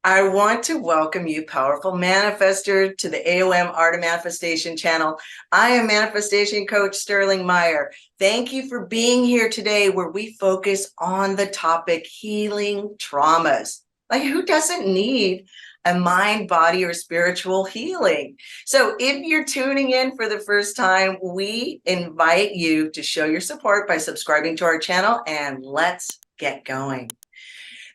I want to welcome you, powerful manifester, to the AOM Art of Manifestation channel. I am Manifestation Coach Sterling Meyer. Thank you for being here today, where we focus on the topic healing traumas. Like, who doesn't need a mind, body, or spiritual healing? So if you're tuning in for the first time, we invite you to show your support by subscribing to our channel, and let's get going.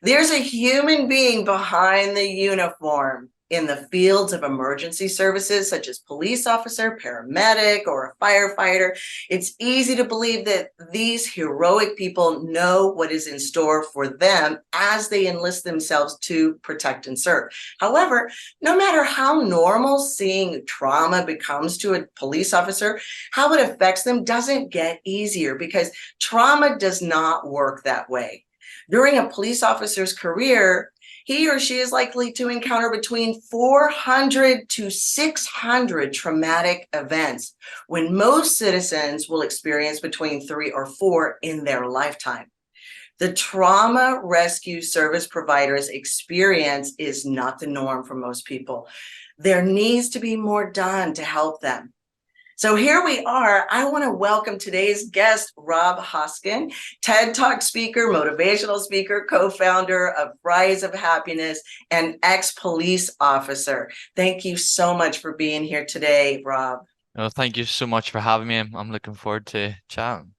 There's a human being behind the uniform in the fields of emergency services, such as police officer, paramedic, or a firefighter. It's easy to believe that these heroic people know what is in store for them as they enlist themselves to protect and serve. However, no matter how normal seeing trauma becomes to a police officer, how it affects them doesn't get easier, because trauma does not work that way. During a police officer's career, he or she is likely to encounter between 400 to 600 traumatic events, when most citizens will experience between 3 or 4 in their lifetime. The trauma rescue service provider's experience is not the norm for most people. There needs to be more done to help them. So here we are. I want to welcome today's guest, Rob Hosking, TED Talk speaker, motivational speaker, co-founder of Rise of Happiness, and ex-police officer. Thank you so much for being here today, Rob. Oh, thank you so much for having me. I'm looking forward to chatting.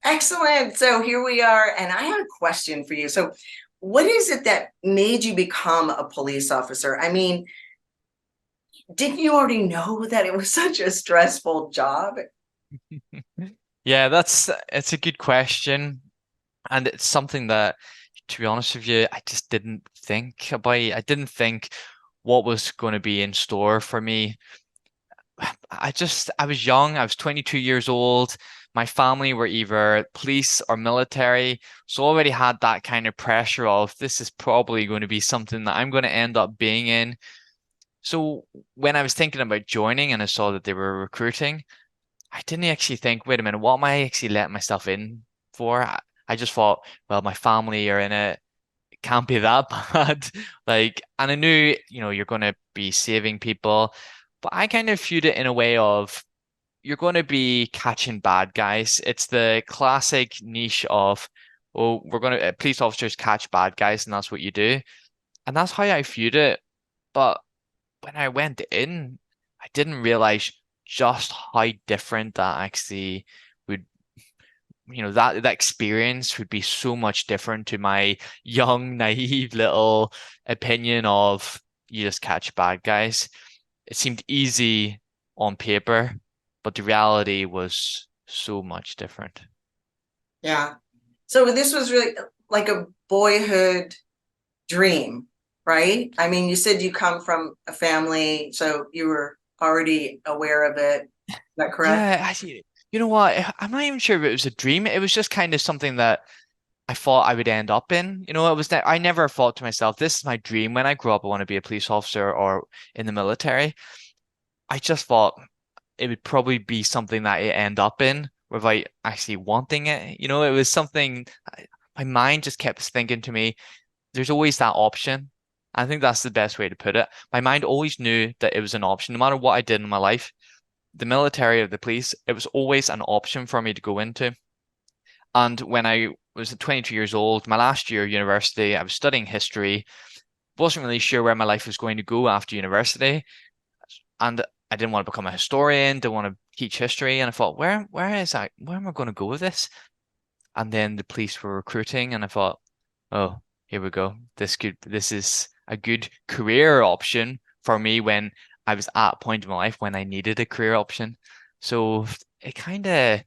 Excellent. So here we are, and I have a question for you. So what is it that made you become a police officer? I mean, didn't you already know that it was such a stressful job? Yeah, it's a good question, and it's something that, to be honest with you, I just didn't think about. I didn't think what was going to be in store for me. I was young. I was 22 years old. My family were either police or military, so I already had that kind of pressure of this is probably going to be something that I'm going to end up being in. So when I was thinking about joining and I saw that they were recruiting, I didn't actually think, wait a minute, what am I actually letting myself in for? I just thought, well, my family are in it. It can't be that bad. And I knew, you're going to be saving people, but I kind of viewed it in a way of you're going to be catching bad guys. It's the classic niche of, oh, police officers catch bad guys, and that's what you do. And that's how I viewed it. But when I went in, I didn't realize just how different that actually would, that experience would be so much different to my young, naive little opinion of you just catch bad guys. It seemed easy on paper, but the reality was so much different. Yeah. So this was really like a boyhood dream, right? I mean, you said you come from a family, so you were already aware of it. Is that correct? Yeah, actually, you know what? I'm not even sure if it was a dream. It was just kind of something that I thought I would end up in. I never thought to myself, this is my dream. When I grow up, I want to be a police officer or in the military. I just thought it would probably be something that I end up in without actually wanting it. It was something my mind just kept thinking to me, there's always that option. I think that's the best way to put it. My mind always knew that it was an option, no matter what I did in my life, the military or the police, it was always an option for me to go into. And when I was 22 years old, my last year of university, I was studying history, wasn't really sure where my life was going to go after university. And I didn't want to become a historian, didn't want to teach history. And I thought, where am I going to go with this? And then the police were recruiting, and I thought, oh, here we go. This is a good career option for me when I was at a point in my life when I needed a career option. So it kind of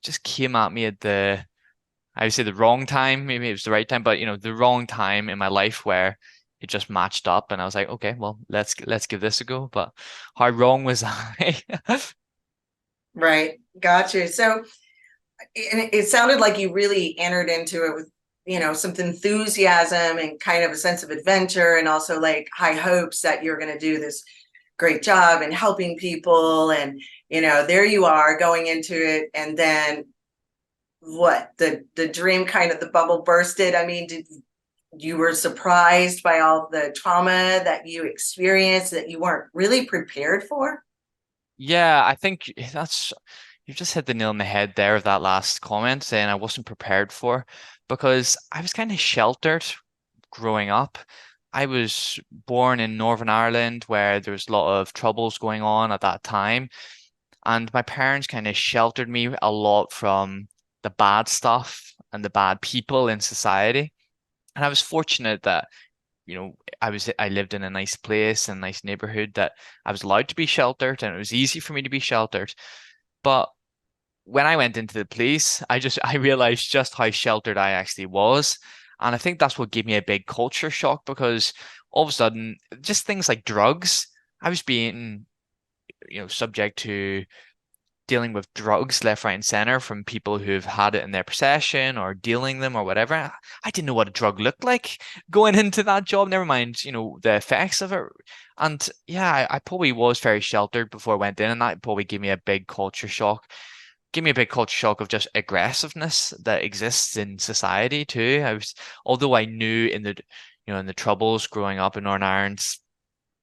just came at me at I would say the wrong time. Maybe it was the right time, but the wrong time in my life where it just matched up, and I was like, okay, well, let's give this a go. But how wrong was I? Right. Gotcha. So it sounded like you really entered into it with, some enthusiasm and kind of a sense of adventure, and also like high hopes that you're going to do this great job in helping people. And, there you are going into it. And then what? The dream, kind of the bubble bursted. I mean, you were surprised by all the trauma that you experienced that you weren't really prepared for? Yeah, I think that's you just hit the nail on the head there with that last comment saying I wasn't prepared for because I was kind of sheltered growing up. I was born in Northern Ireland where there was a lot of troubles going on at that time, and my parents kind of sheltered me a lot from the bad stuff and the bad people in society. And I was fortunate that I lived in a nice place and nice neighborhood that I was allowed to be sheltered and it was easy for me to be sheltered. But when I went into the police, I realized just how sheltered I actually was. And I think that's what gave me a big culture shock because all of a sudden, just things like drugs, I was being, subject to dealing with drugs left, right, and center from people who've had it in their possession or dealing them or whatever. I didn't know what a drug looked like going into that job, never mind, the effects of it. And yeah, I probably was very sheltered before I went in, and that probably gave me a big culture shock. Give me a big culture shock of just aggressiveness that exists in society too. Although I knew in the troubles growing up in Northern Ireland,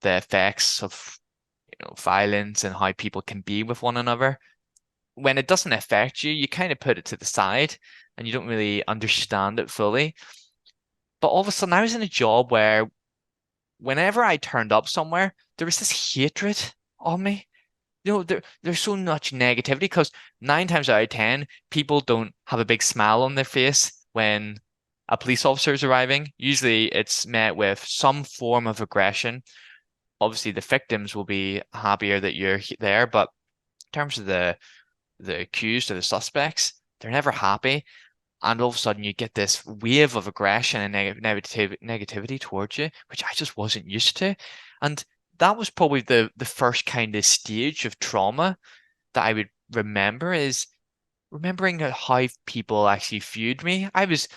the effects of violence and how people can be with one another when it doesn't affect you, you kind of put it to the side and you don't really understand it fully. But all of a sudden, I was in a job where whenever I turned up somewhere, there was this hatred on me. There's so much negativity because 9 times out of 10, people don't have a big smile on their face when a police officer is arriving. Usually it's met with some form of aggression. Obviously, the victims will be happier that you're there, but in terms of the accused or the suspects, they're never happy. And all of a sudden you get this wave of aggression and negativity towards you, which I just wasn't used to. And that was probably the first kind of stage of trauma that I would remember is remembering how people actually viewed me. I was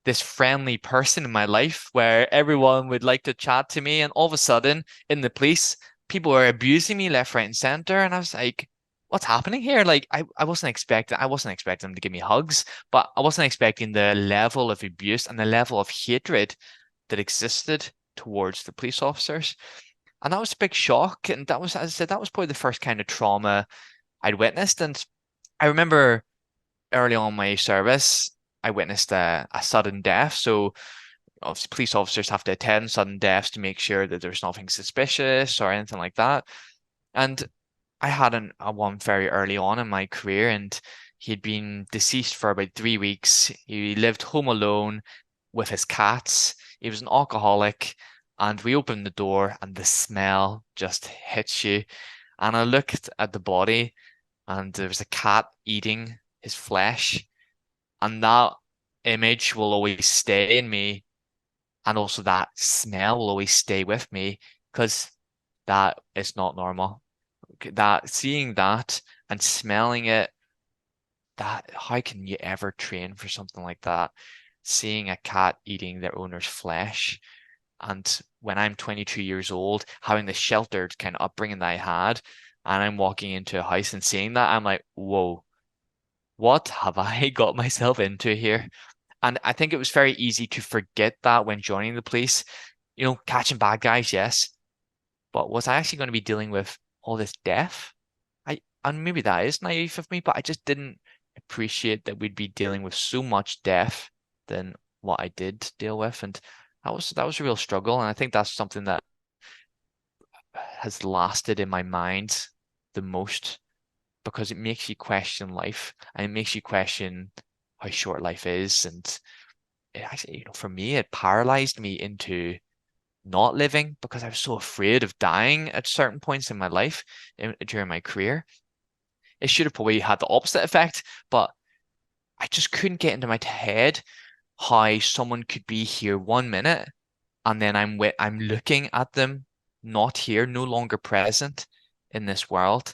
this friendly person in my life where everyone would like to chat to me, and all of a sudden in the police, people were abusing me left, right, and center, and I was like, what's happening here? Like I wasn't expecting them to give me hugs, but I wasn't expecting the level of abuse and the level of hatred that existed towards the police officers. And that was a big shock. And that was, as I said, that was probably the first kind of trauma I'd witnessed. And I remember early on in my service, I witnessed a sudden death. So obviously police officers have to attend sudden deaths to make sure that there's nothing suspicious or anything like that. And I had a one very early on in my career, and he'd been deceased for about 3 weeks. He lived home alone with his cats. He was an alcoholic, and we opened the door, and the smell just hits you. And I looked at the body, and there was a cat eating his flesh, and that image will always stay in me, and also that smell will always stay with me because that is not normal. That seeing that and smelling it, that how can you ever train for something like that? Seeing a cat eating their owner's flesh. And when I'm 22 years old, having the sheltered kind of upbringing that I had, and I'm walking into a house and seeing that, I'm like, whoa, what have I got myself into here? And I think it was very easy to forget that when joining the police. Catching bad guys, yes, but was I actually going to be dealing with all this death? And maybe that is naive of me, but I just didn't appreciate that we'd be dealing with so much death than what I did deal with. And that was a real struggle. And I think that's something that has lasted in my mind the most because it makes you question life and it makes you question how short life is. And it actually, for me, it paralyzed me into not living because I was so afraid of dying at certain points in my life during my career. It should have probably had the opposite effect, but I just couldn't get into my head how someone could be here 1 minute and then I'm looking at them not here, no longer present in this world,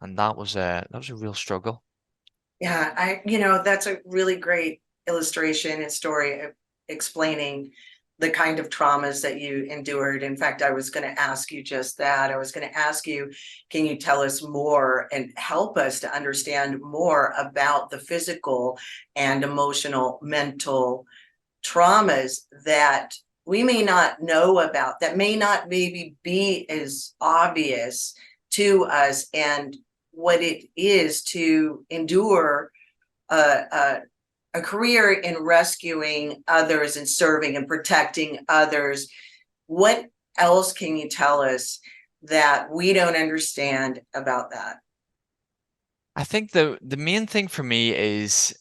and that was a real struggle. Yeah, that's a really great illustration and story of explaining the kind of traumas that you endured. In fact, I was going to ask you just that. I was going to ask you, can you tell us more and help us to understand more about the physical and emotional, mental traumas that we may not know about, that may not maybe be as obvious to us, and what it is to endure a career in rescuing others and serving and protecting others. What else can you tell us that we don't understand about that? I think the main thing for me is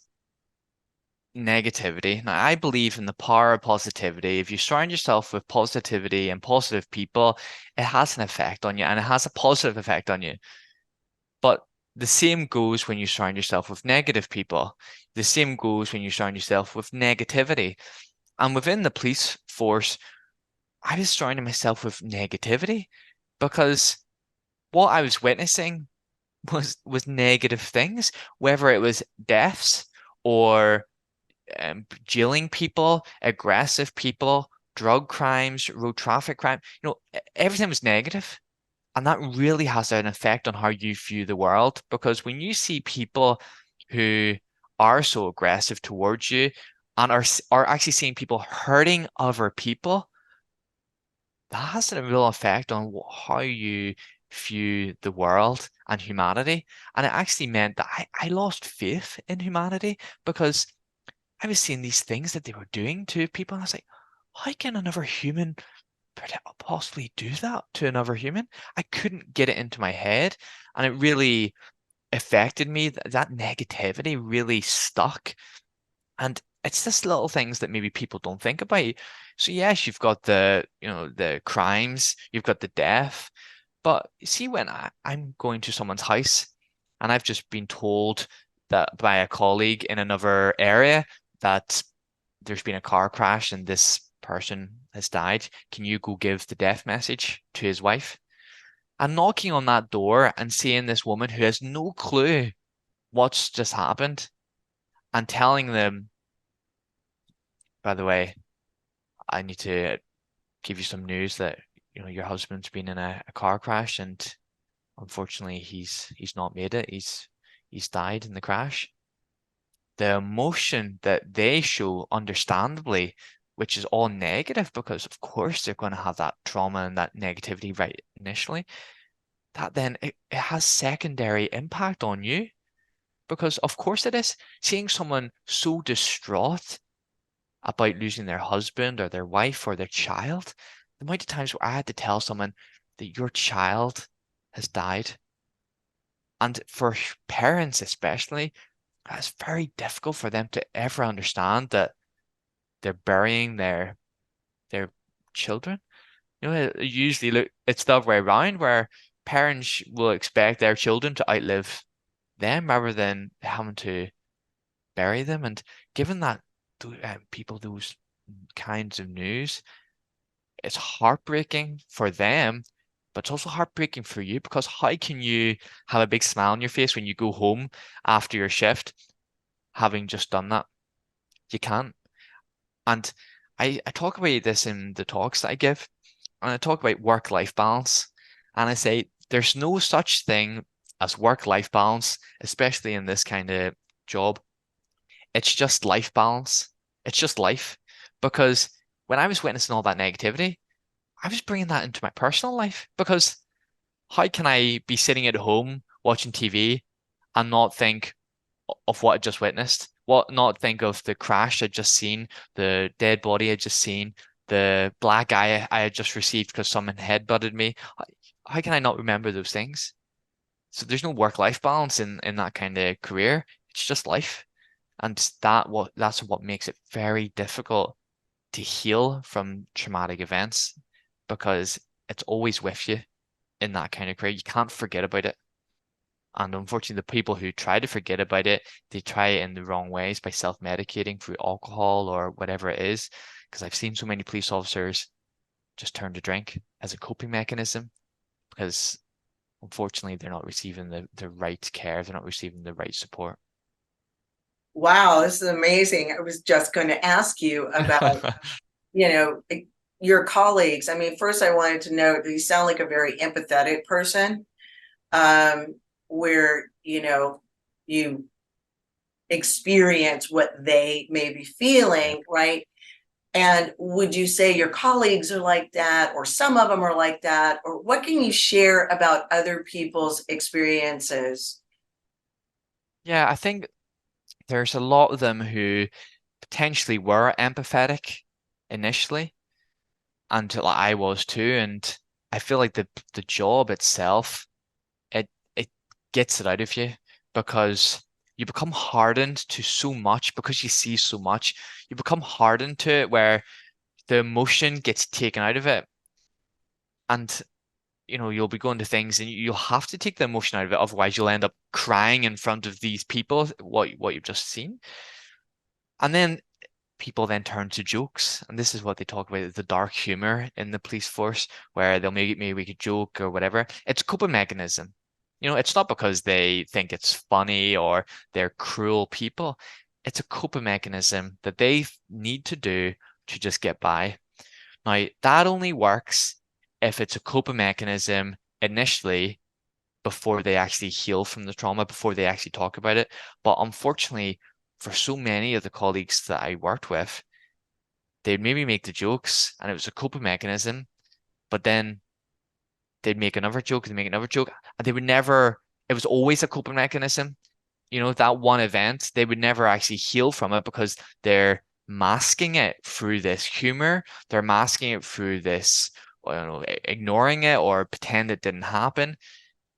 negativity. Now, I believe in the power of positivity. If you surround yourself with positivity and positive people, it has an effect on you and it has a positive effect on you. But the same goes when you surround yourself with negative people. The same goes when you surround yourself with negativity. And within the police force, I was surrounding myself with negativity because what I was witnessing was negative things, whether it was deaths or jailing people, aggressive people, drug crimes, road traffic crime. Everything was negative. And that really has an effect on how you view the world. Because when you see people who are so aggressive towards you and are actually seeing people hurting other people, that has a real effect on how you view the world and humanity. And it actually meant that I lost faith in humanity because I was seeing these things that they were doing to people, and I was like, how can another human possibly do that to another human? I couldn't get it into my head, and it really affected me. That negativity really stuck, and it's just little things that maybe people don't think about. So yes, you've got the crimes, you've got the death, but see when I'm going to someone's house and I've just been told that by a colleague in another area that there's been a car crash and this person has died. Can you go give the death message to his wife? And knocking on that door and seeing this woman who has no clue what's just happened and telling them, by the way, I need to give you some news that your husband's been in a car crash and unfortunately he's not made it. He's died in the crash. The emotion that they show, understandably, which is all negative because, of course, they're going to have that trauma and that negativity right initially, that then it has secondary impact on you because, of course, it is. Seeing someone so distraught about losing their husband or their wife or their child, the amount of times where I had to tell someone that your child has died. And for parents, especially, it's very difficult for them to ever understand that they're burying their children. Usually look it's the other way around where parents will expect their children to outlive them rather than having to bury them. And given that people those kinds of news, it's heartbreaking for them, but it's also heartbreaking for you because how can you have a big smile on your face when you go home after your shift having just done that? You can't. And I talk about this in the talks that I give, and I talk about work-life balance. And I say there's no such thing as work-life balance, especially in this kind of job. It's just life balance. It's just life. Because when I was witnessing all that negativity, I was bringing that into my personal life. Because how can I be sitting at home watching TV and not think of what I just witnessed? What not think of the crash I'd just seen, the dead body I'd just seen, the black eye I had just received because someone headbutted me. How can I not remember those things? So there's no work-life balance in that kind of career. It's just life. And that's what makes it very difficult to heal from traumatic events because it's always with you in that kind of career. You can't forget about it. And unfortunately, the people who try to forget about it, they try it in the wrong ways by self-medicating through alcohol or whatever it is. Because I've seen so many police officers just turn to drink as a coping mechanism because unfortunately they're not receiving the right care, they're not receiving the right support. Wow, this is amazing. I was just going to ask you about, you know, your colleagues. I mean, first I wanted to note that you sound like a very empathetic person, um, where, you experience what they may be feeling, right? And would you say your colleagues are like that, or some of them are like that? Or what can you share about other people's experiences? Yeah, I think there's a lot of them who potentially were empathetic initially, and like I was too. And I feel like the job itself, it gets it out of you because you become hardened to so much because you see so much. You become hardened to it where the emotion gets taken out of it. And you'll be going to things and you'll have to take the emotion out of it. Otherwise, you'll end up crying in front of these people, what you've just seen. And then people then turn to jokes. And this is what they talk about, the dark humor in the police force, where they'll maybe make a joke or whatever. It's a coping mechanism. It's not because they think it's funny or they're cruel people. It's a coping mechanism that they need to do to just get by. Now, that only works if it's a coping mechanism initially before they actually heal from the trauma, before they actually talk about it. But unfortunately, for so many of the colleagues that I worked with, they'd maybe make the jokes and it was a coping mechanism, but then they'd make another joke and make another joke, and they would never, it was always a coping mechanism. That one event, they would never actually heal from it because they're masking it through this humor. They're masking it through this, I don't know, ignoring it or pretend it didn't happen.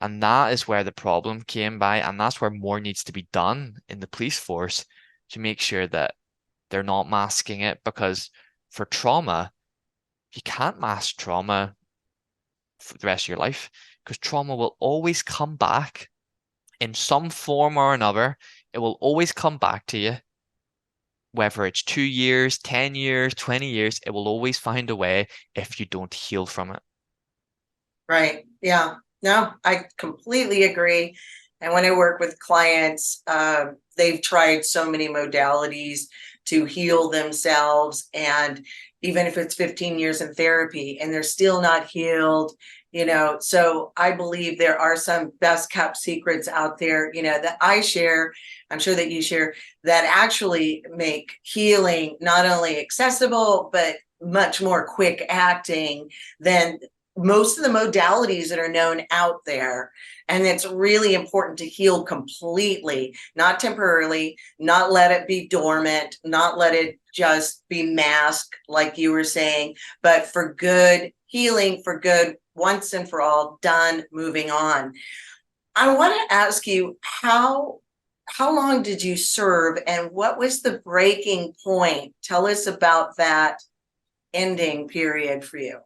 And that is where the problem came by. And that's where more needs to be done in the police force to make sure that they're not masking it. Because for trauma, you can't mask trauma for the rest of your life because trauma will always come back in some form or another. It will always come back to you, whether it's 2 years, 10 years, 20 years, it will always find a way if you don't heal from it. Right. Yeah. No, I completely agree. And when I work with clients, they've tried so many modalities to heal themselves. And even if it's 15 years in therapy and they're still not healed, so I believe there are some best kept secrets out there, that I share. I'm sure that you share that actually make healing not only accessible, but much more quick acting than most of the modalities that are known out there. And it's really important to heal completely, not temporarily, not let it be dormant, not let it just be masked, like you were saying, but for good healing, for good once and for all, done, moving on. I want to ask you how long did you serve and what was the breaking point? Tell us about that ending period for you.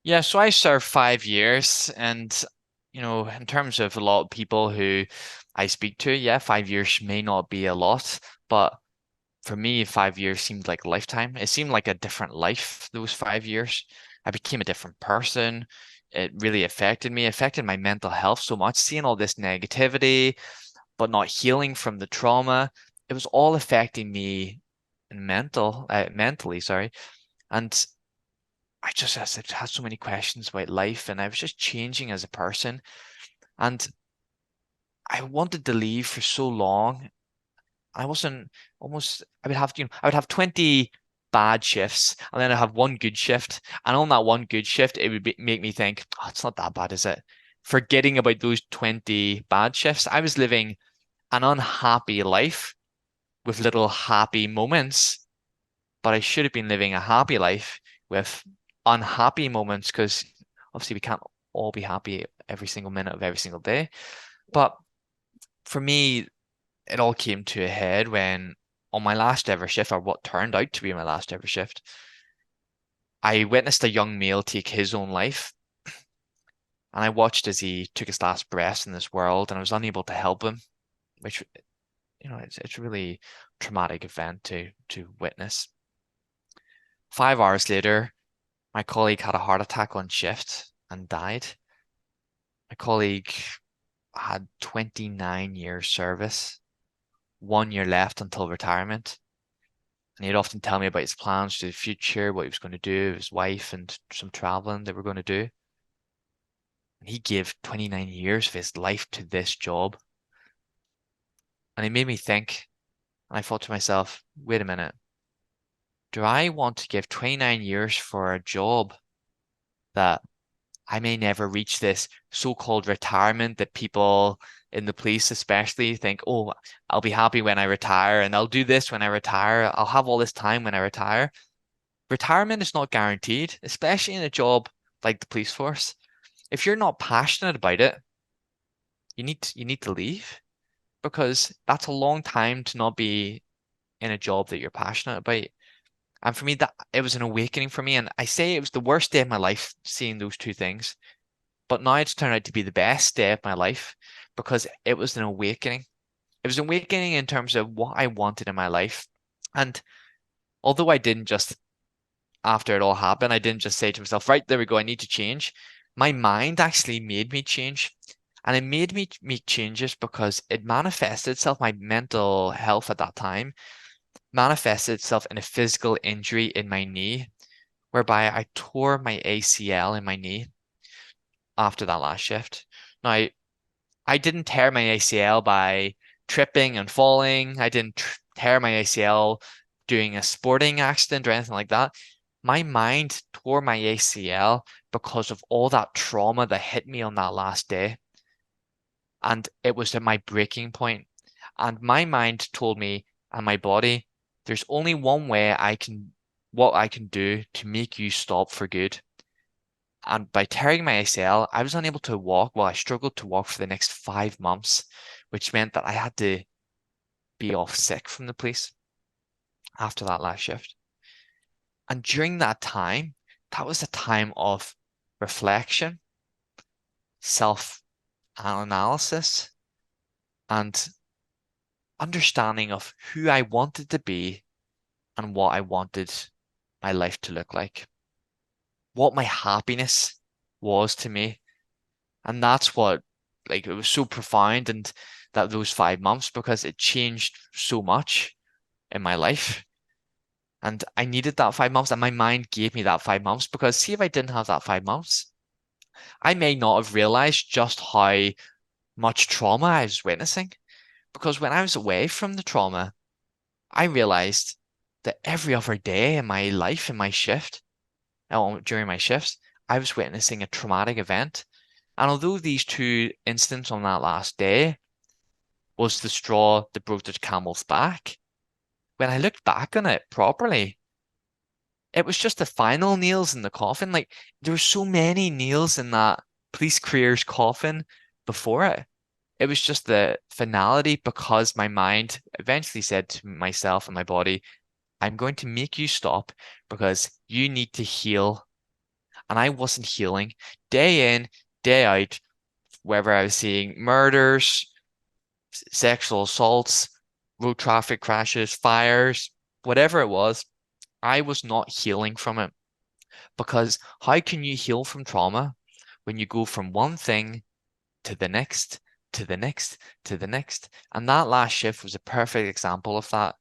Yeah, so I served 5 years, and in terms of a lot of people who I speak to, yeah, 5 years may not be a lot, but for me, 5 years seemed like a lifetime. It seemed like a different life, those 5 years. I became a different person. It really affected me, affected my mental health so much, seeing all this negativity, but not healing from the trauma. It was all affecting me mentally, sorry. And I had so many questions about life, and I was just changing as a person. And I wanted to leave for so long. I wasn't almost, I would have 20 bad shifts, and then I'd have one good shift. And on that one good shift, it would make me think, oh, it's not that bad, is it? Forgetting about those 20 bad shifts, I was living an unhappy life with little happy moments, but I should have been living a happy life with unhappy moments because obviously we can't all be happy every single minute of every single day. But for me, it all came to a head when on my last ever shift, or what turned out to be my last ever shift, I witnessed a young male take his own life. And I watched as he took his last breaths in this world, and I was unable to help him, which, it's really traumatic event to witness. 5 hours later, my colleague had a heart attack on shift and died. My colleague had 29 years service, 1 year left until retirement. And he'd often tell me about his plans for the future, what he was going to do, his wife, and some traveling they were going to do. And he gave 29 years of his life to this job. And it made me think, and I thought to myself, wait a minute, do I want to give 29 years for a job that I may never reach this so-called retirement that people in the police especially think, oh, I'll be happy when I retire and I'll do this when I retire. I'll have all this time when I retire. Retirement is not guaranteed, especially in a job like the police force. If you're not passionate about it, you need to leave because that's a long time to not be in a job that you're passionate about. And for me, that it was an awakening for me. And I say it was the worst day of my life seeing those two things. But now it's turned out to be the best day of my life because it was an awakening. It was an awakening in terms of what I wanted in my life. And although I didn't just, after it all happened, I didn't just say to myself, right, there we go, I need to change. My mind actually made me change. And it made me make changes because it manifested itself, my mental health at that time manifested itself in a physical injury in my knee, whereby I tore my ACL in my knee after that last shift. Now, I didn't tear my ACL by tripping and falling. I didn't tear my ACL doing a sporting accident or anything like that. My mind tore my ACL because of all that trauma that hit me on that last day. And it was at my breaking point. And my mind told me and my body, there's only one way what I can do to make you stop for good. And by tearing my ACL, I was unable to walk. Well, I struggled to walk for the next 5 months, which meant that I had to be off sick from the police after that last shift. And during that time, that was a time of reflection, self-analysis, and understanding of who I wanted to be and what I wanted my life to look like, what my happiness was to me. And that's what, like, it was so profound and that those 5 months because it changed so much in my life. And I needed that 5 months, and my mind gave me that 5 months because see, if I didn't have that 5 months, I may not have realized just how much trauma I was witnessing. Because when I was away from the trauma, I realized that every other day in my life, in my shift, during my shifts, I was witnessing a traumatic event. And although these two incidents on that last day was the straw that broke the camel's back, when I looked back on it properly, it was just the final nails in the coffin. Like there were so many nails in that police career's coffin before it. It was just the finality because my mind eventually said to myself and my body, I'm going to make you stop because you need to heal. And I wasn't healing day in, day out, wherever I was seeing murders, sexual assaults, road traffic crashes, fires, whatever it was, I was not healing from it. Because how can you heal from trauma when you go from one thing to the next, to the next, to the next? And that last shift was a perfect example of that.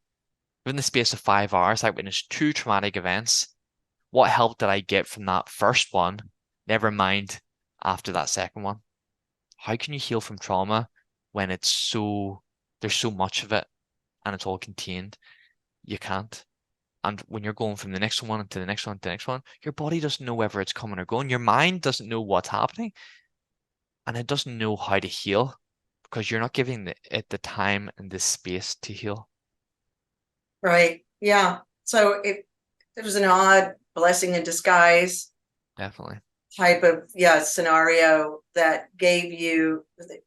Within the space of 5 hours, I witnessed two traumatic events. What help did I get from that first one? Never mind after that second one. How can you heal from trauma when there's so much of it and it's all contained? You can't. And when you're going from the next one to the next one to the next one, your body doesn't know whether it's coming or going. Your mind doesn't know what's happening and it doesn't know how to heal because you're not giving it the time and the space to heal. Right. Yeah. So it was an odd blessing in disguise Definitely. type of, yeah, scenario that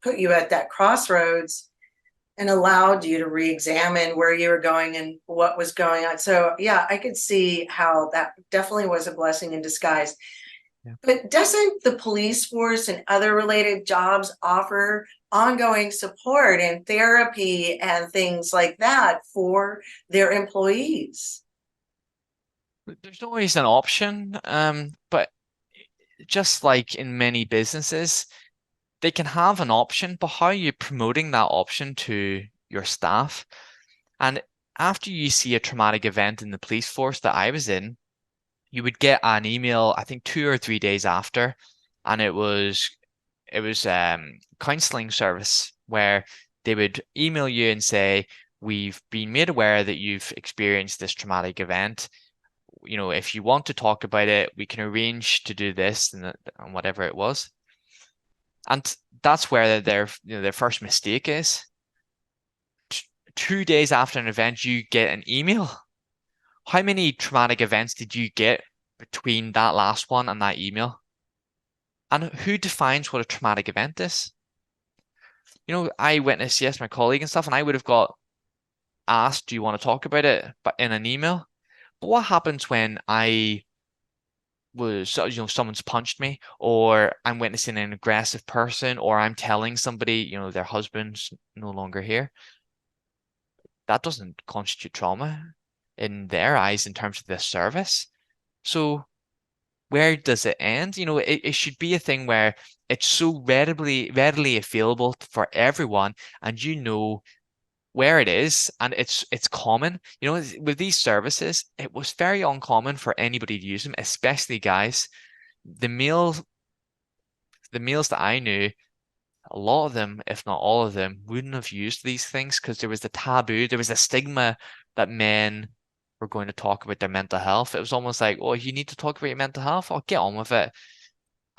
put you at that crossroads and allowed you to re-examine where you were going and what was going on. So yeah, I could see how that definitely was a blessing in disguise. Yeah. But doesn't the police force and other related jobs offer ongoing support and therapy and things like that for their employees? There's always an option, but just like in many businesses, they can have an option, but how are you promoting that option to your staff? And after you see a traumatic event in the police force that I was in, you would get an email, I think 2 or 3 days after, and it was counseling service where they would email you and say, we've been made aware that you've experienced this traumatic event, if you want to talk about it, we can arrange to do this and whatever it was. And that's where their first mistake is. 2 days after an event, you get an email. How many traumatic events did you get between that last one and that email? And who defines what a traumatic event is? I witnessed, yes, my colleague and stuff, and I would have got asked, do you want to talk about it? But in an email. But what happens when someone's punched me, or I'm witnessing an aggressive person, or I'm telling somebody, their husband's no longer here? That doesn't constitute trauma in their eyes in terms of the service. So where does it end? It should be a thing where it's so readily available for everyone, and where it is, and it's common. With these services, it was very uncommon for anybody to use them, especially guys. The males, the males that I knew, a lot of them, if not all of them, wouldn't have used these things because there was the taboo, there was a stigma that men were going to talk about their mental health. It was almost like, oh, you need to talk about your mental health? I'll get on with it.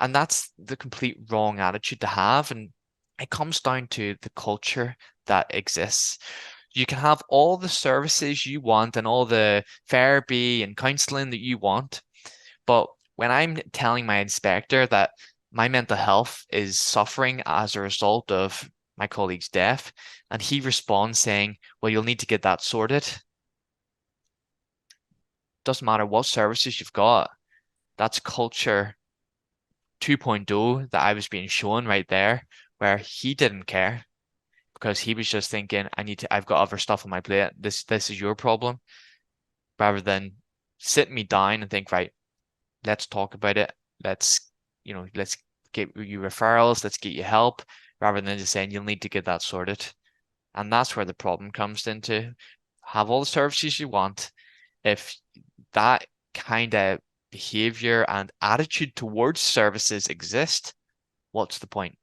And that's the complete wrong attitude to have. And it comes down to the culture that exists. You can have all the services you want and all the therapy and counseling that you want, but when I'm telling my inspector that my mental health is suffering as a result of my colleague's death, and he responds saying, well, you'll need to get that sorted. Doesn't matter what services you've got. That's culture 2.0 that I was being shown right there, where he didn't care because he was just thinking, I've got other stuff on my plate. This is your problem, rather than sit me down and think, right, let's talk about it. Let's get you referrals. Let's get you help, rather than just saying you'll need to get that sorted. And that's where the problem comes into. Have all the services you want. If that kind of behavior and attitude towards services exist, what's the point?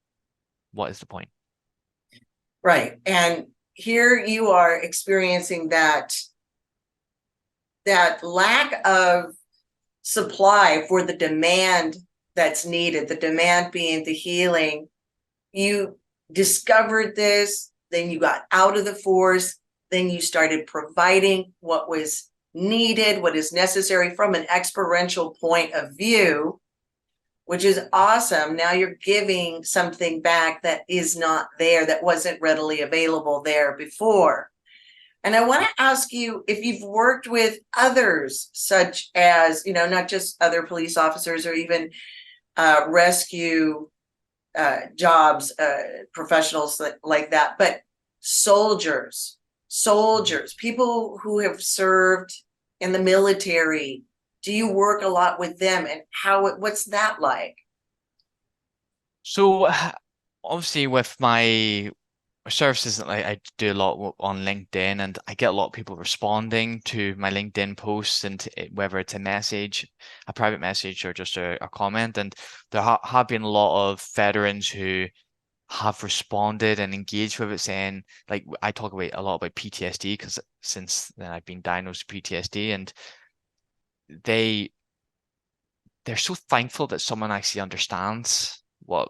What is the point? Right. And here you are experiencing that lack of supply for the demand that's needed, the demand being the healing. You discovered this, then you got out of the force, then you started providing what was needed, what is necessary from an experiential point of view, which is awesome. Now you're giving something back that is not there, that wasn't readily available there before. And I want to ask you if you've worked with others, such as, not just other police officers or even rescue jobs, professionals like that, but soldiers, people who have served in the military. Do you work a lot with them, and what's that like? So obviously with my services, like I do a lot on LinkedIn, and I get a lot of people responding to my LinkedIn posts, and whether it's a message, a private message, or just a comment. And there have been a lot of veterans who have responded and engaged with it, saying, like, I talk a lot about PTSD because since then I've been diagnosed with PTSD, and they they're so thankful that someone actually understands what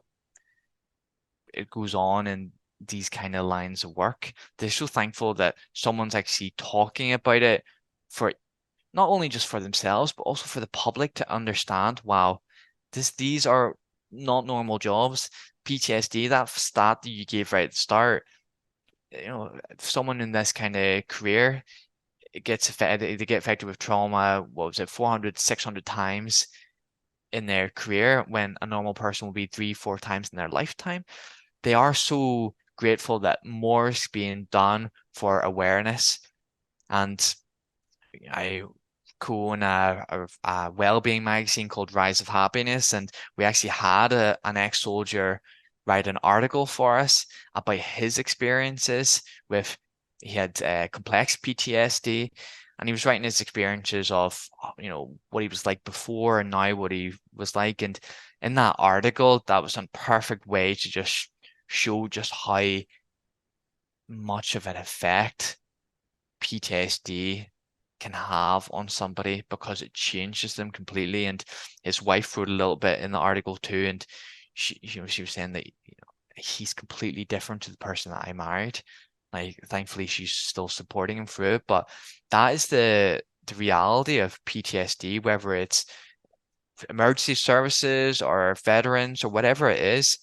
it goes on in these kind of lines of work. They're so thankful that someone's actually talking about it, for not only just for themselves, but also for the public to understand, wow, these are not normal jobs. PTSD, that stat that you gave right at the start, if someone in this kind of career, they get affected with trauma, what was it, 400, 600 times in their career, when a normal person will be 3, 4 times in their lifetime. They are so grateful that more is being done for awareness. And I co-own a well-being magazine called Rise of Happiness, and we actually had an ex-soldier write an article for us about his experiences with, he had complex PTSD, and he was writing his experiences of, what he was like before and now what he was like. And in that article, that was a perfect way to just show just how much of an effect PTSD can have on somebody because it changes them completely. And his wife wrote a little bit in the article too, and she was saying that he's completely different to the person that I married. Like, thankfully, she's still supporting him through it. But that is the reality of PTSD, whether it's emergency services or veterans or whatever it is,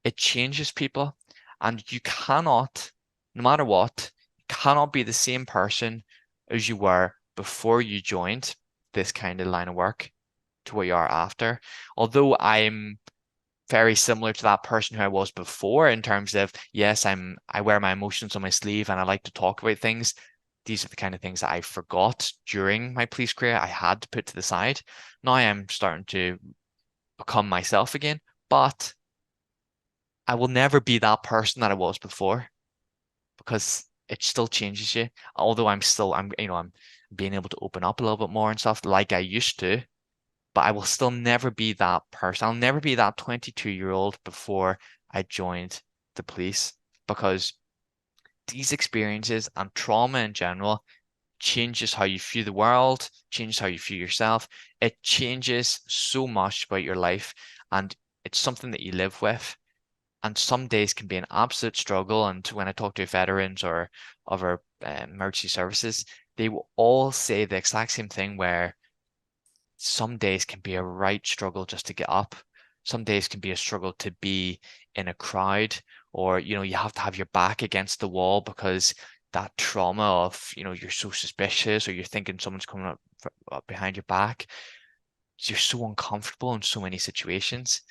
it changes people. And you cannot, no matter what, you cannot be the same person as you were before you joined this kind of line of work to what you are after. Although I'm very similar to that person who I was before in terms of, yes, I wear my emotions on my sleeve and I like to talk about things. These are the kind of things that I forgot during my police career. I had to put to the side. Now I'm starting to become myself again, but I will never be that person that I was before because it still changes you. Although I'm being able to open up a little bit more and stuff like I used to, but I will still never be that person. I'll never be that 22-year-old before I joined the police because these experiences and trauma in general changes how you view the world, changes how you view yourself. It changes so much about your life, and it's something that you live with. And some days can be an absolute struggle. And when I talk to veterans or other emergency services, they will all say the exact same thing where some days can be a right struggle just to get up. Some days can be a struggle to be in a crowd, or you have to have your back against the wall because that trauma of you're so suspicious or you're thinking someone's coming up behind your back. You're so uncomfortable in so many situations.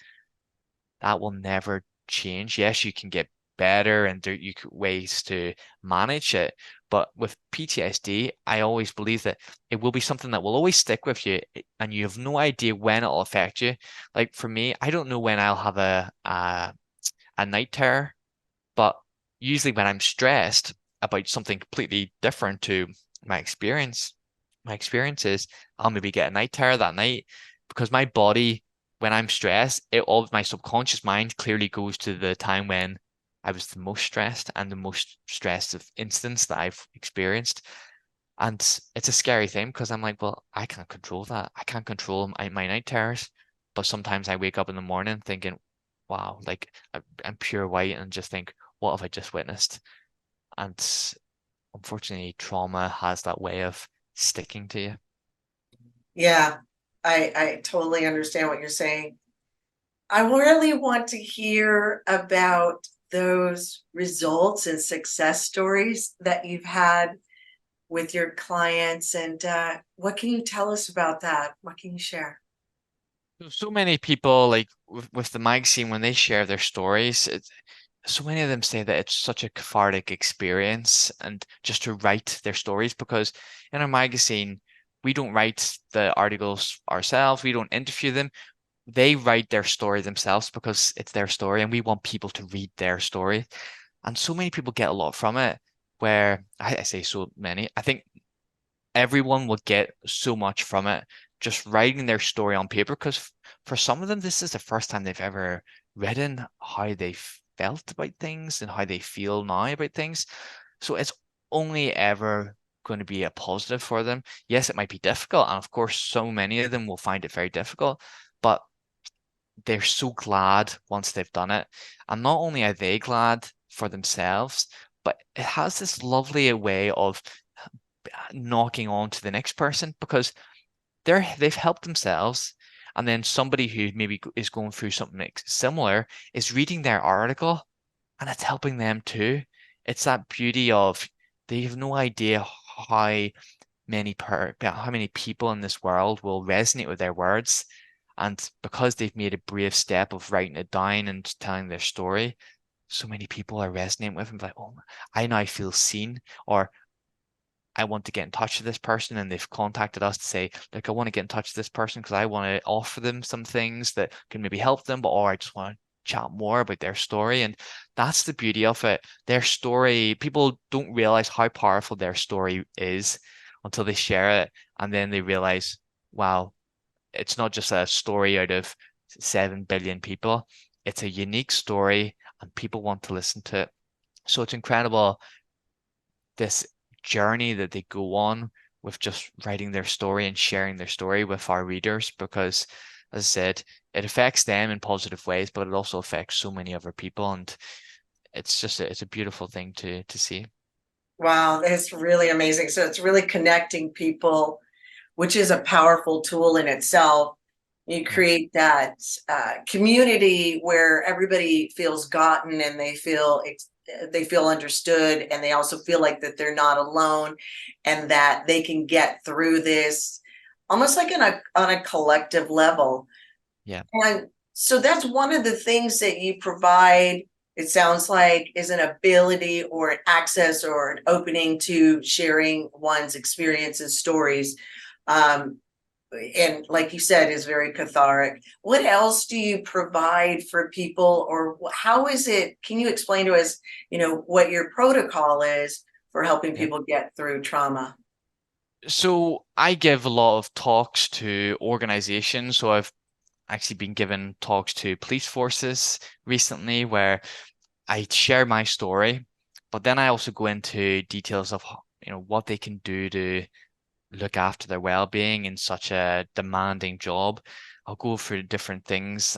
That will never change. Yes, you can get better and ways to manage it. But with PTSD, I always believe that it will be something that will always stick with you, and you have no idea when it'll affect you. Like for me, I don't know when I'll have a night terror, but usually when I'm stressed about something completely different to my experience, my experiences, I'll maybe get a night terror that night because my body, when I'm stressed, all of my subconscious mind clearly goes to the time when I was the most stressed and the most stressed of instance that I've experienced. And it's a scary thing because I'm like, well, I can't control that. I can't control my night terrors. But sometimes I wake up in the morning thinking, wow, like I'm pure white and just think, what have I just witnessed? And unfortunately, trauma has that way of sticking to you. Yeah, I totally understand what you're saying. I really want to hear about those results and success stories that you've had with your clients, and what can you tell us about that? What can you share? So many people, like with the magazine, when they share their stories, so many of them say that it's such a cathartic experience and just to write their stories because in our magazine, we don't write the articles ourselves, we don't interview them. They write their story themselves because it's their story and we want people to read their story. And so many people get a lot from it, where I say so many. I think everyone will get so much from it just writing their story on paper because for some of them, this is the first time they've ever written how they felt about things and how they feel now about things. So it's only ever going to be a positive for them. Yes, it might be difficult. And of course, so many of them will find it very difficult, but they're so glad once they've done it. And not only are they glad for themselves, but it has this lovely way of knocking on to the next person because they've helped themselves, and then somebody who maybe is going through something similar is reading their article and it's helping them too. It's that beauty of they have no idea how many people in this world will resonate with their words, and because they've made a brave step of writing it down and telling their story, so many people are resonating with them like, oh, I now feel seen, or I want to get in touch with this person, and they've contacted us to say, like, I want to get in touch with this person because I want to offer them some things that can maybe help them, but or I just want to chat more about their story. And that's the beauty of it. Their story, people don't realize how powerful their story is until they share it. And then they realize, wow, it's not just a story out of 7 billion people. It's a unique story and people want to listen to it. So it's incredible this journey that they go on with just writing their story and sharing their story with our readers because, as I said, it affects them in positive ways, but it also affects so many other people, and it's a beautiful thing to see. Wow, that's really amazing. So it's really connecting people, which is a powerful tool in itself. You Yeah, create that community where everybody feels gotten and they feel understood, and they also feel like that they're not alone, and that they can get through this almost like on a collective level. yeah, And so that's one of the things that you provide, it sounds like, is an ability or an access or an opening to sharing one's experiences, stories. Um, and like you said, is very cathartic. What else do you provide for people, or how is it? Can you explain to us, what your protocol is for helping yeah. people get through trauma? So I give a lot of talks to organizations. So I've actually been given talks to police forces recently where I share my story, but then I also go into details of what they can do to look after their well-being in such a demanding job. I'll go through different things.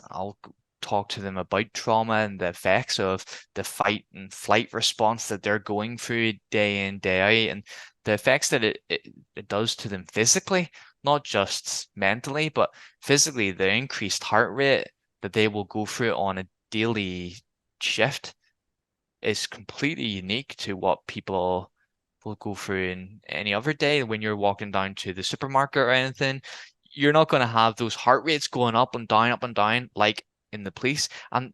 Talk to them about trauma and the effects of the fight and flight response that they're going through day in, day out, and the effects that it does to them physically, not just mentally, but physically, the increased heart rate that they will go through on a daily shift is completely unique to what people will go through in any other day. When you're walking down to the supermarket or anything, you're not going to have those heart rates going up and down like in the police. And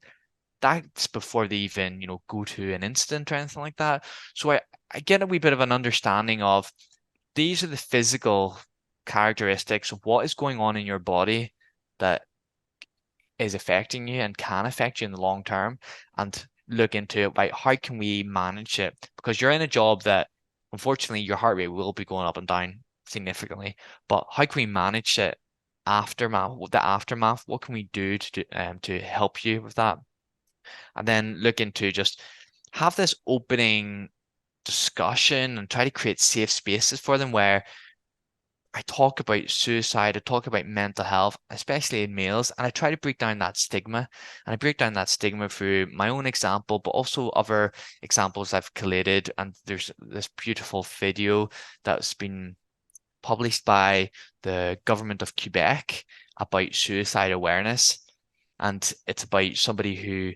that's before they even, go to an incident or anything like that. So I get a wee bit of an understanding of these are the physical characteristics of what is going on in your body that is affecting you and can affect you in the long term, and look into it, like how can we manage it, because you're in a job that unfortunately your heart rate will be going up and down significantly, but how can we manage it, aftermath, what can we do to help you with that, and then look into just have this opening discussion and try to create safe spaces for them where I talk about suicide, I talk about mental health, especially in males, and I try to break down that stigma. And I break down that stigma through my own example, but also other examples I've collated. And there's this beautiful video that's been published by the government of Quebec about suicide awareness. And it's about somebody who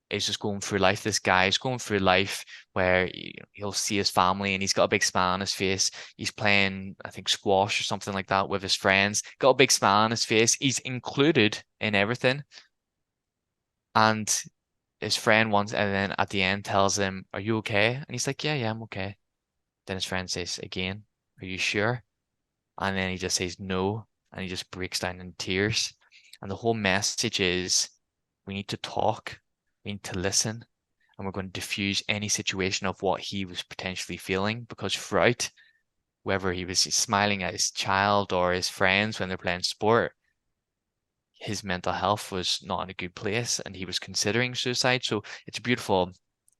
is just going through life. This guy is going through life where he'll see his family and he's got a big smile on his face. He's playing, I think, squash or something like that with his friends. Got a big smile on his face. He's included in everything. And his friend once, and then at the end tells him, "Are you okay?" And he's like, "Yeah, yeah, I'm okay." Then his friend says again, "Are you sure?" And then he just says no, and he just breaks down in tears. And the whole message is we need to talk, we need to listen, and we're going to diffuse any situation of what he was potentially feeling, because throughout, whether he was smiling at his child or his friends when they're playing sport, his mental health was not in a good place and he was considering suicide. So it's a beautiful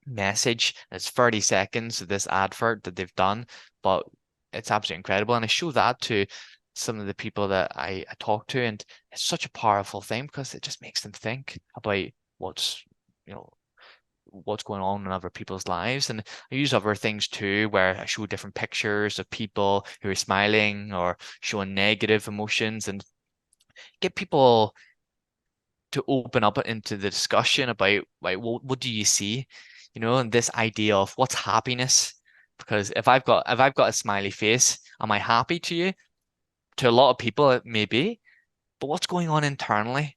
message. It's 30 seconds of this advert that they've done, but it's absolutely incredible. And I show that to some of the people that I talk to, and it's such a powerful thing because it just makes them think about what's, you know, what's going on in other people's lives. And I use other things too, where I show different pictures of people who are smiling or showing negative emotions, and get people to open up into the discussion about, like, what do you see, and this idea of what's happiness. Because if I've got a smiley face, am I happy to you? To a lot of people it may be, but what's going on internally?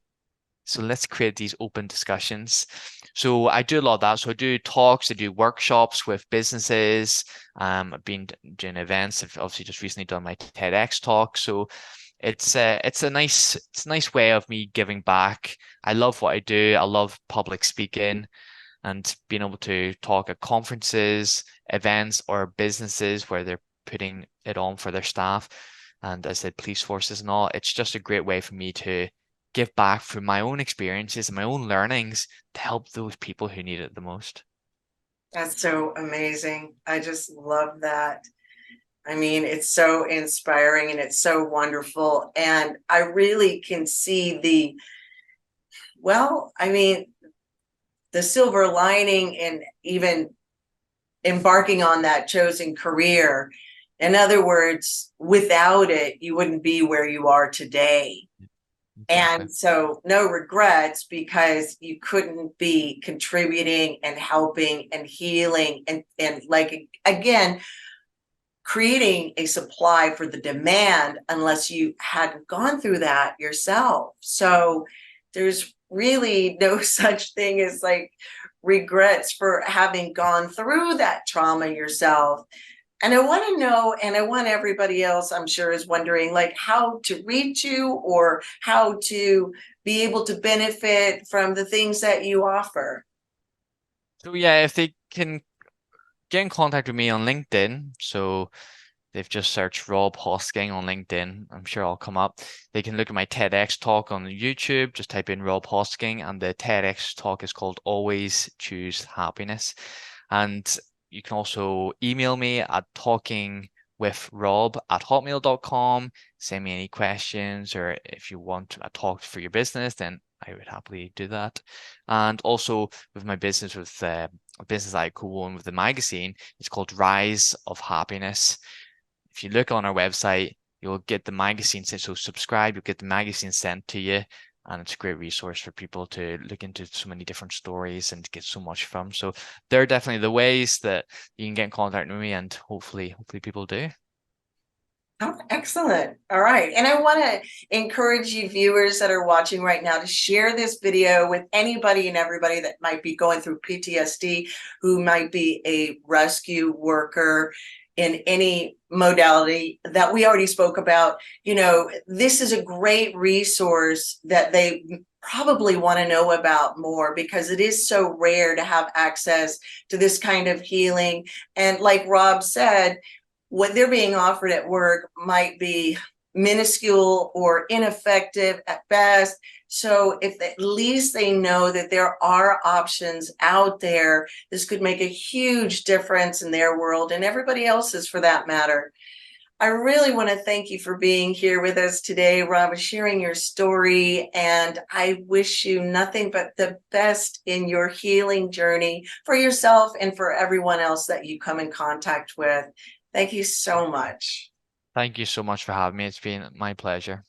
So let's create these open discussions. So I do a lot of that. So I do talks, I do workshops with businesses. I've been doing events. I've obviously just recently done my TEDx talk. So it's a nice way of me giving back. I love what I do. I love public speaking and being able to talk at conferences, events, or businesses where they're putting it on for their staff. And as I said, police forces and all, it's just a great way for me to give back through my own experiences and my own learnings to help those people who need it the most. That's so amazing. I just love that. I mean, it's so inspiring and it's so wonderful. And I really can see well, I mean, the silver lining in even embarking on that chosen career. In other words, without it, you wouldn't be where you are today. Exactly. And so no regrets because you couldn't be contributing and helping and healing and like again, creating a supply for the demand unless you hadn't gone through that yourself. So there's really no such thing as like regrets for having gone through that trauma yourself. And I want to know, and I want everybody else, I'm sure, is wondering like how to reach you or how to be able to benefit from the things that you offer. So yeah, if they can get in contact with me on LinkedIn, so they've just searched Rob Hosking on LinkedIn. I'm sure I'll come up. They can look at my TEDx talk on YouTube. Just type in Rob Hosking, and the TEDx talk is called Always Choose Happiness. And you can also email me at talkingwithrob@hotmail.com. Send me any questions, or if you want a talk for your business, then I would happily do that. And also with my business, with a business I co-own with the magazine, it's called Rise of Happiness. If you look on our website, you'll get the magazine sent. So subscribe, you'll get the magazine sent to you. And it's a great resource for people to look into so many different stories and get so much from. So there are definitely the ways that you can get in contact with me, and hopefully people do. Oh, excellent. All right. And I want to encourage you viewers that are watching right now to share this video with anybody and everybody that might be going through PTSD, who might be a rescue worker in any modality that we already spoke about. You know, this is a great resource that they probably want to know about more because it is so rare to have access to this kind of healing. And like Rob said, what they're being offered at work might be minuscule or ineffective at best. So if at least they know that there are options out there, this could make a huge difference in their world and everybody else's for that matter. I really want to thank you for being here with us today, Rob, sharing your story. And I wish you nothing but the best in your healing journey for yourself and for everyone else that you come in contact with. Thank you so much. Thank you so much for having me. It's been my pleasure.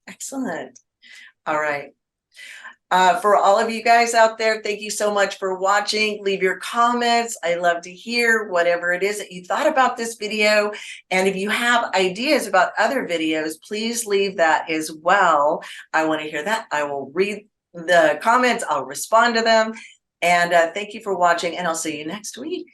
Excellent. All right. For all of you guys out there, thank you so much for watching. Leave your comments. I love to hear whatever it is that you thought about this video. And if you have ideas about other videos, please leave that as well. I want to hear that. I will read the comments. I'll respond to them. And thank you for watching, and I'll see you next week.